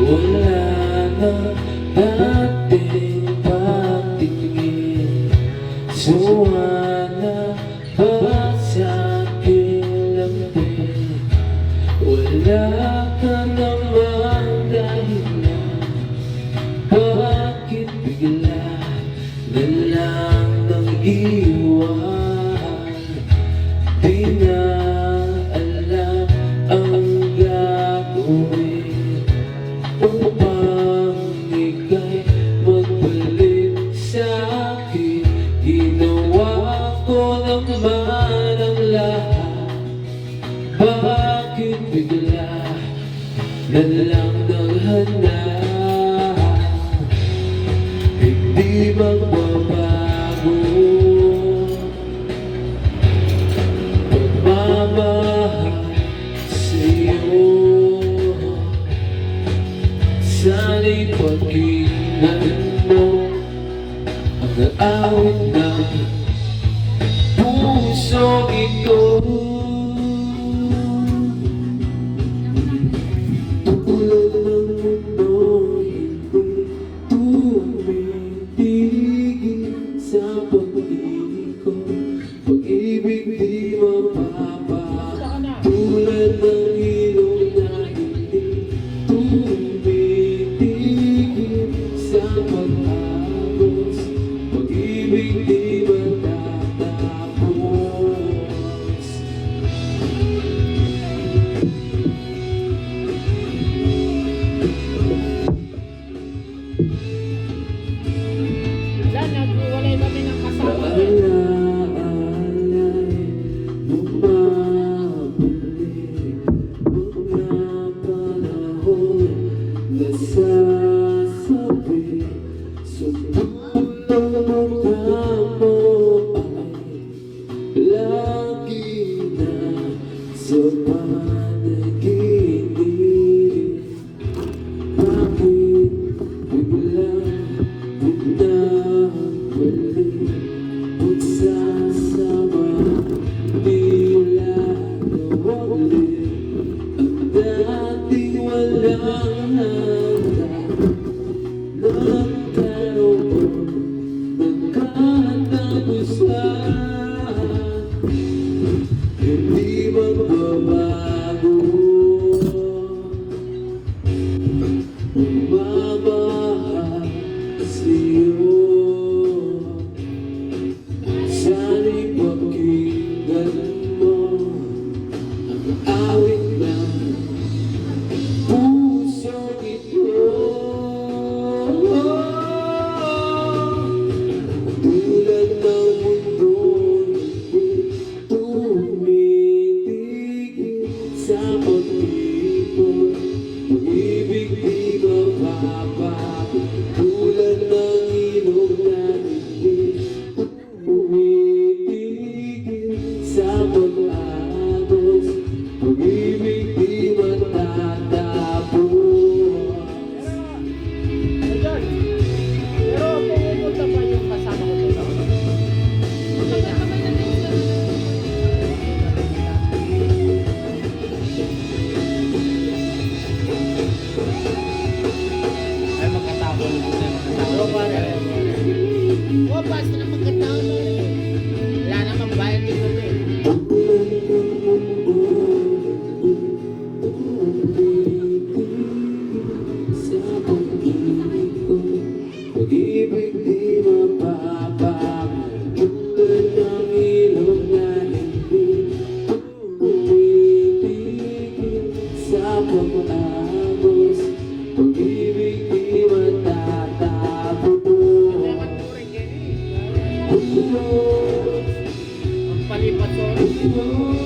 Wala na dating patingin, suwa na ba sa kilapin? Wala ka namang dahilan, bakit bigla na lang nang iwan? Di na alam ang gagawin upang ika'y magbalik sa'kin. Ginawa ko naman ang lahat, bakit bigla na lang naghanap? Hindi magbabago pagmamahal sa'yo. Sana'y pagkinggan mo ang awit ng pusong ito. Tulad ng mundo'y hindi tumitigil sa pag-ikot, pag-ibig di mapapa. Tulad ng ilog na hindi tumitigil sa pag-agos, pag-ibig di matatapos. Sana nagwalay kami ng kasama. Alaalay, bumabalik mga panahon, nasasabi sa tulong mo ay lagi na sa panaginip. Bakit biglang nagbalik pagsasama, di wala nawali ang dating walang hanggan. Nagkaroon ng katapusan, hindi magbabago pagmamahal sa'yo. Sana'y pakinggan mo ang awit ng pusong ito. Tulad ng mundo'y hindi tumitigil sa pag-ikot, pag-ibig di mapapago. Tulad ng ilog na hindi tumitigil sa pag-agos, pag-ibig di matatapos. Pero pumunta pa yung kasama ko dito. Hindi na. Ay, magkatapon. Oo, pare. Oo, basta na magkataon na rin. Wala namang bayad din kami. Sa pag-ikot, pag-ibig di mapapago. Tulad ng ilog na hindi tumitigil sa pag-agos, pag-ibig di matatapos. Ang palipat ko.